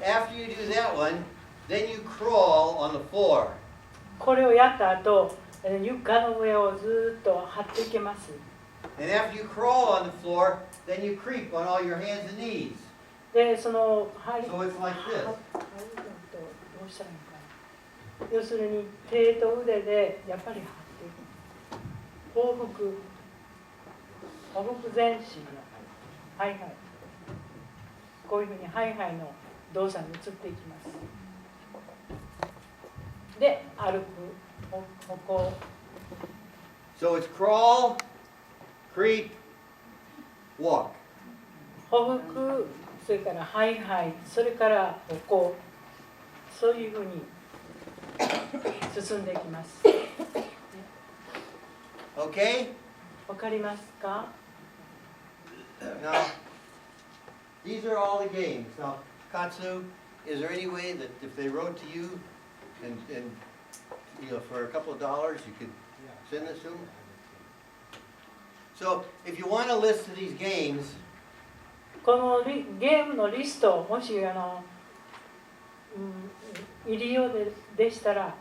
after you do that one, then you crawl on the floor. これをやった後、床の上をずっと張っていけます。And after you crawl on the floor, then you creep on all your hands and knees. で、その張り So it's like this. どうしたらいいかな。要するに手と腕でやっぱり張っていく。報復前進のハイハイ。こういうふうにハイハイの動作に移っていきます。で、歩く、歩行。So it's crawl, creep, walk. 歩く、それからハイハイ、それから歩行。そういうふうに進んでいきます。Okay? わかりますか？ Now, these are all the games. Now, Katsu, is there any way that if they wrote to you and you know, for a couple of dollars, you could send this to them? So, if you want a list of these games, このゲームのリスト、もし入りようでしたら、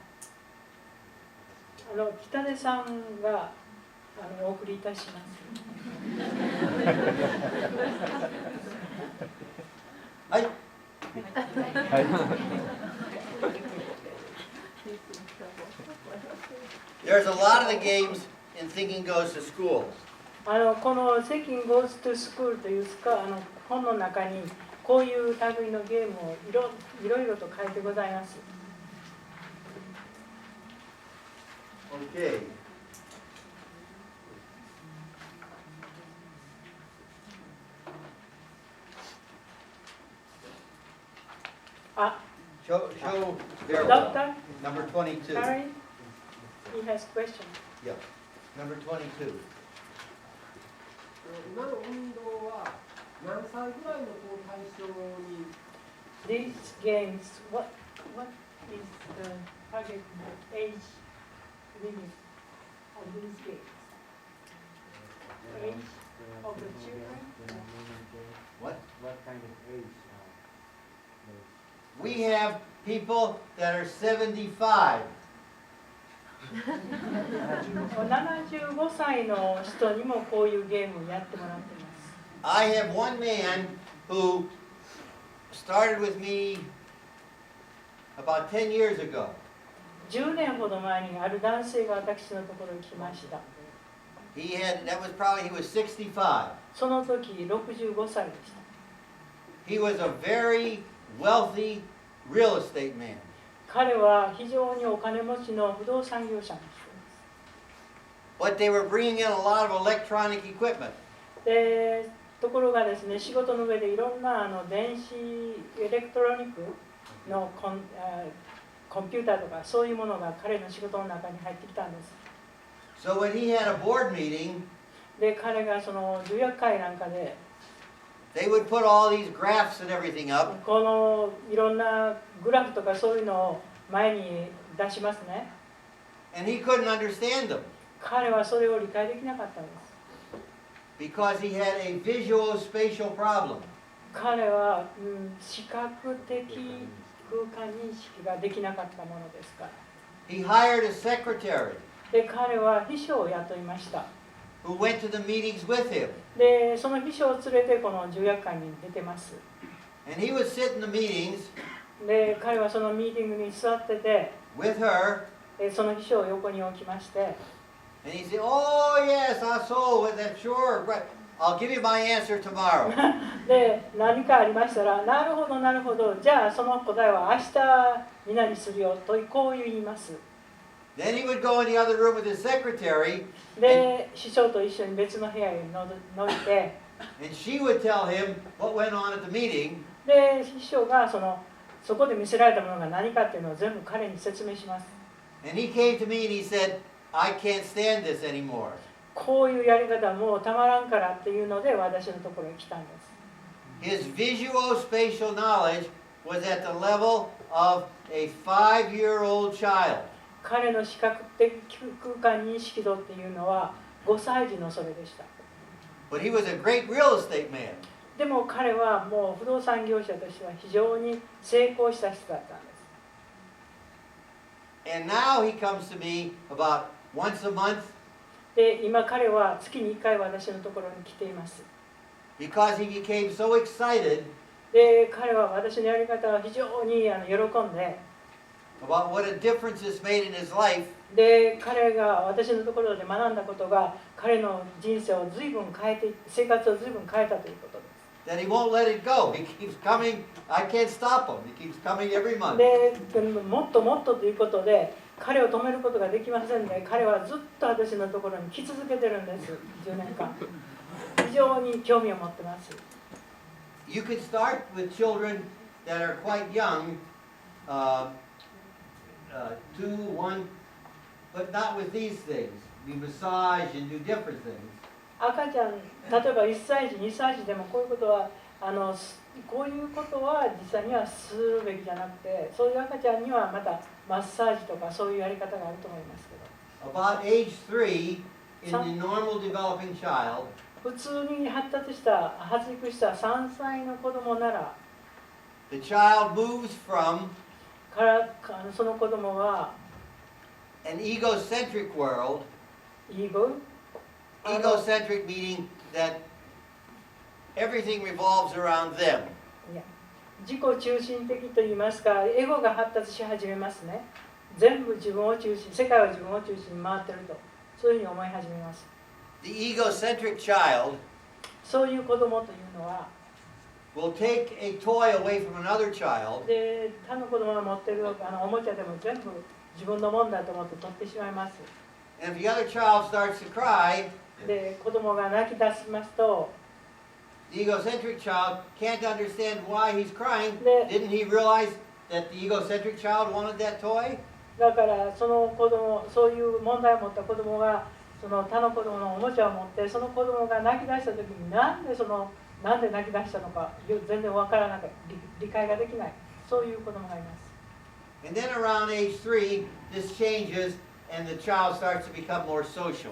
北出さんがお送りいたします。はい。There's a lot of the games in Thinking Goes to School. この Thinking Goes to School という本の中にこういう類のゲームをいろいろと書いてございます。Okay. Show very well. Doctor? Number 22. Harry? He has question. Yeah. Number 22. 今の運動は何歳ぐらいの子を対象に These games, what is the target age limit of these games? Age of the children? What? What kind of age? We have people that are 75. 75歳の人にもこういうゲームをやってもらっています。I have one man who started with me about 10 years ago. 10年ほど前にある男性が私のところに来ました。That was probably, he was 65. その時65歳でした。He was a very wealthy real estate man. 彼は非常にお金持ちの不動産業者の人です。But they were bringing in a lot of electronic equipment. で、ところがですね、仕事の上でいろんな電子エレクトロニックのコンピューターとかそういうものが彼の仕事の中に入ってきたんです。So when he had a board meeting, で、彼がその重役会なんかで、they would put all these graphs and everything up. このいろんなグラフとかそういうのを前に出しますね。And he couldn't understand them 彼はそれを理解できなかったんです。because he had a visual spatial problem. 彼は、視覚的空間認識ができなかったものですから。He hired a secretary で、彼は秘書を雇いました。who went to the meetings with him. で、その秘書を連れてこの重役会に出てます。And he would sit in the meetings で、彼はそのミーティングに座ってて、with her, その秘書を横に置きまして、and he said, "Oh yes, I saw that. Sure, right. I'll give you my answer tomorrow." で、何かありましたら、なるほど、なるほど、じゃあその答えは明日みんなにするよとこう言います。Then he would go in the other room with his secretary, で、秘書と一緒に別の部屋に乗いて、and she would tell him what went on at the meeting. で、秘書がそこで見せられたものが何かっていうのを全部彼に説明します。And he came to me and he said, "I can't stand this anymore." こういうやり方もうたまらんからっていうので私のところに来たんです。His visual-spatial knowledge was at the level of a 5-year-old child. 彼の視覚的空間認識度っていうのは5歳児のそれでした。But he was a great real estate man. でも彼はもう不動産業者としては非常に成功した人だったんです。 And now he comes to me about once a month で、今彼は月に1回私のところに来ています。 because he became so excited で、彼は私のやり方を非常に喜んで、 about what a difference this made in his life で、彼が私のところで学んだことが彼の人生を随分変えて、生活を随分変えたということです。 that he won't let it go. He keeps coming. I can't stop him. He keeps coming every month. で、もっともっとということで彼を止めることができませんで、彼はずっと私のところに来続けてるんです。10年間非常に興味を持ってます。 You can start with children that are quite young, 2, 1, but not with these things. We massage and do different things. 赤ちゃん、例えば1歳児、2歳児でもこういうことはこういうことは実際にはするべきじゃなくて、そういう赤ちゃんにはまたマッサージとかそういうやり方があると思いますけど、 About age 3, in the normal developing child, 普通に発育した3歳の子供なら the child moves from その子供は an egocentric world, イーゴ egocentric meaning that everything revolves around them. 自己中心的といいますか、エゴが発達し始めますね。全部自分を中心、世界は自分を中心に回ってると、そういうふうに思い始めます。 The egocentric child そういう子供というのは、 will take a toy away from another child で、他の子供が持ってるおもちゃでも全部自分のもんだと思って取ってしまいます。 and if the other child starts to cry, で、子供が泣き出しますと、 the egocentric child can't understand why he's crying. The- Didn't he realize that the egocentric child wanted that toy? だからその子供、そういう問題を持った子供がその他の子供のおもちゃを持って、その子供が泣き出した時になんで泣き出したのか全然わからなくて理解ができない、そういう子供がいます。 And then around age 3, this changes and the child starts to become more social.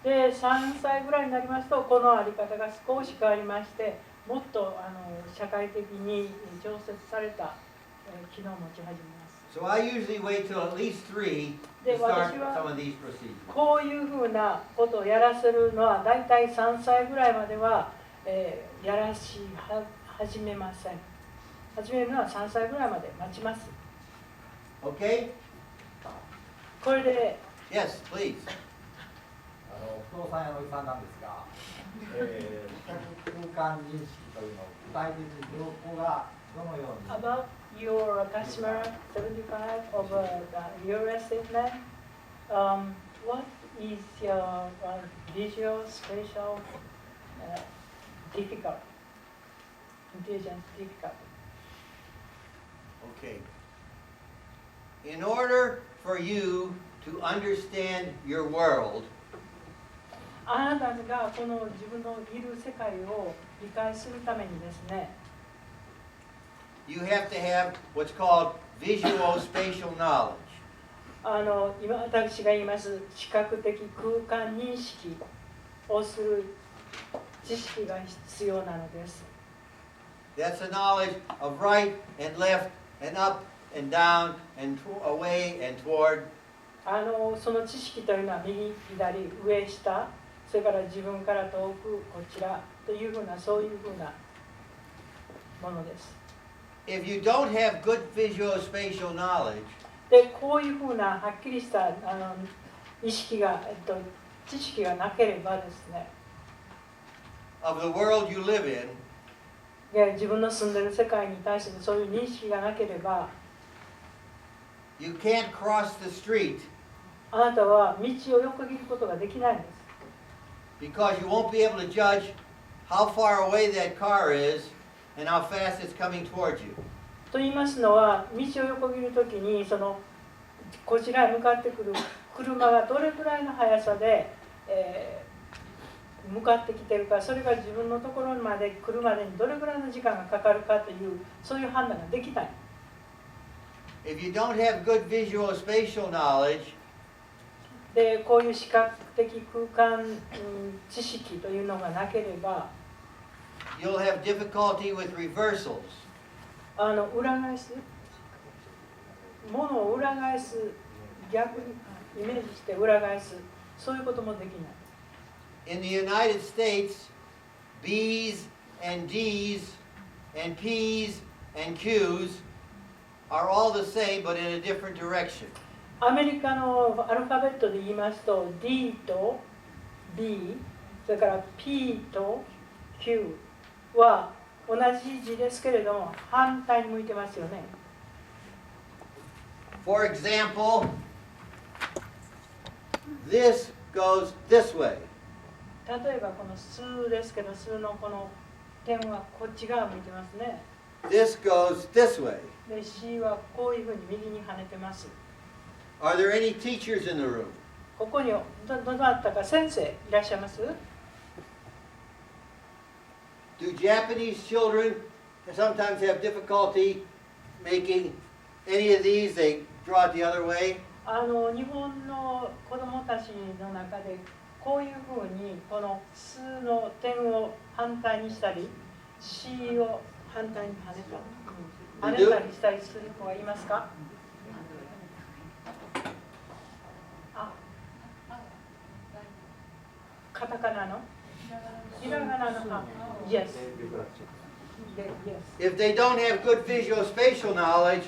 で、3歳ぐらいになりますとこのあり方が少し変わりまして、もっと社会的に調節された機能を持ち始めます。 So I usually wait till at least 3 to start some of these procedures. こういうふうなことをやらせるのはだいたい3歳ぐらいまでは、やらし始めません。始めるのは3歳ぐらいまで待ちます。 Okay? これで Yes, please. 不動産屋のおじさんなんですが、空間認識というのを具体的にどこがどのように About your customer 75 of the real estate plan, what is your visual spatial difficult, intelligence difficult? Okay. In order for you to understand your world, あなたがこの自分のいる世界を理解するためにですね、you have to have what's called visuospatial knowledge. 今私が言います視覚的空間認識をする知識が必要なのです。 That's a knowledge of right and left and up and down and away and toward. その知識というのは右、左、上、下、それから自分から遠く、こちらというふうなそういうふうなものです。 If you don't have good visuospatial knowledge, で、こういうふうなはっきりした意識が、知識がなければですね、 of the world you live in, で自分の住んでいる世界に対してそういう認識がなければ、 you can't cross the street あなたは道を横切ることができないんです。 because you won't be able to judge how far away that car is and how fast it's coming towards you. と言いますのは、道を横切るときにこちらへ向かってくる車がどれくらいの速さで、向かってきているか、それが自分のところまで来るまでにどれくらいの時間がかかるかというそういう判断ができない。 If you don't have good visuospatial knowledge, で、こういう視覚的空間、知識というのがなければ、you'll have difficulty with reversals. 裏返す、ものを裏返す、逆にイメージして裏返す、そういうこともできない。In the United States, B's and D's and P's and Q's are all the same but in a different direction. アメリカのアルファベットで言いますと D と B、それから P と Q は同じ字ですけれども反対に向いてますよね。For example, this goes this way. 例えばこの数ですけど、数のこの点はこっち側向いてますね。This goes this way. で C はこういうふうに右に跳ねてます。Are there any teachers in the room? ここにどなたか先生いらっしゃいます？ Do Japanese children sometimes have difficulty making any of these? They draw it the other way. 日本の子どもたちの中でこういうふうにこの数の点を反対にしたり C を反対に跳ねたりしたりする子はいますか？カタカナのひらがなのYes. If they don't have good visual spatial knowledge,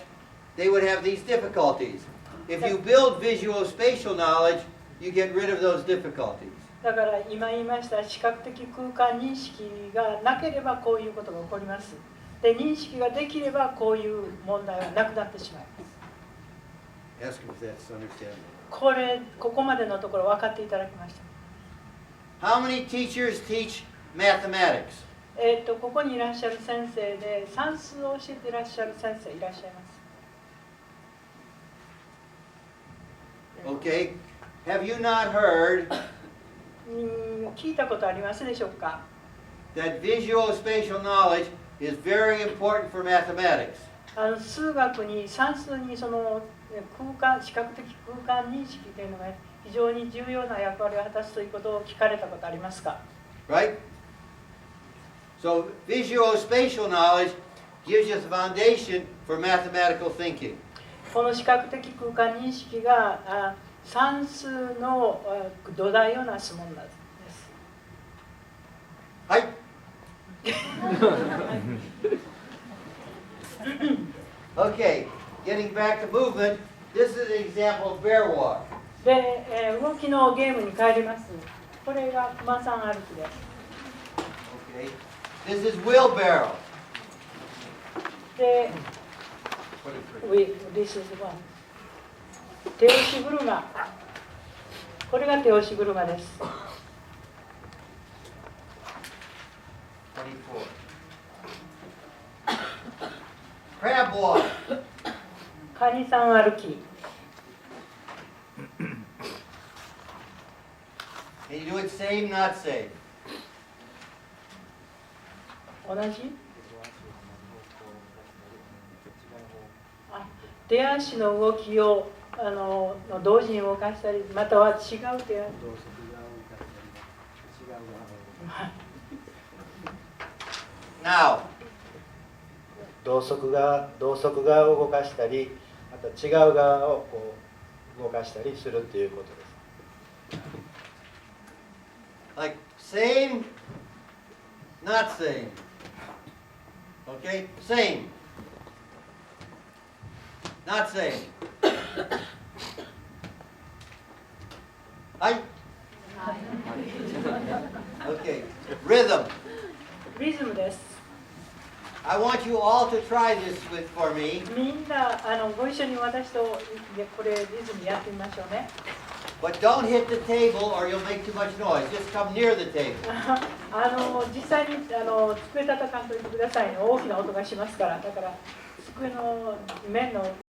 they would have these difficulties. If you build visual spatial knowledge, you get rid of those difficulties. だから今言いました視覚的空間認識がなければこういうことが起こります。で、認識ができればこういう問題はなくなってしまいます。Ask if that's understandable. ここまでのところ分かっていただきました。How many teachers teach mathematics? ここにいらっしゃる先生で算数を教えていらっしゃる先生いらっしゃいます。Okay. Have you not heard 聞いたことありますでしょうか？ that visual spatial knowledge is very important for mathematics? 数学に算数にその空間視覚的空間認識というのが非常に重要な役割を果たすということを聞かれたことありますか？ Right? So visual spatial knowledge gives you the foundation for mathematical thinking. この視覚的空間認識が算数の土台をなすものです。はい。Okay, getting back to movement, this is an example of bear walk. で、動きのゲームに帰ります。これが熊さん歩きです。Okay, this is wheelbarrow. で、This is one. 手押し車。これが手押し車です。Crab walk. カニさん歩き。Can you do it same, not same? 同じ？手足の動きを同時に動かしたり、または違う手足。Now, 同側側を動かしたり、また違う側をこう動かしたりするっていうことです。like same, not same. Okay, same, not same. はい。Okay, rhythm. リズムです。I want you all to try this for me. みんなご一緒に私とこれリズムやってみましょうね。But don't hit the table or you'll make too much noise. Just come near the table. 実際に机叩かんといてくださいね。大きな音がしますから。だから机の面の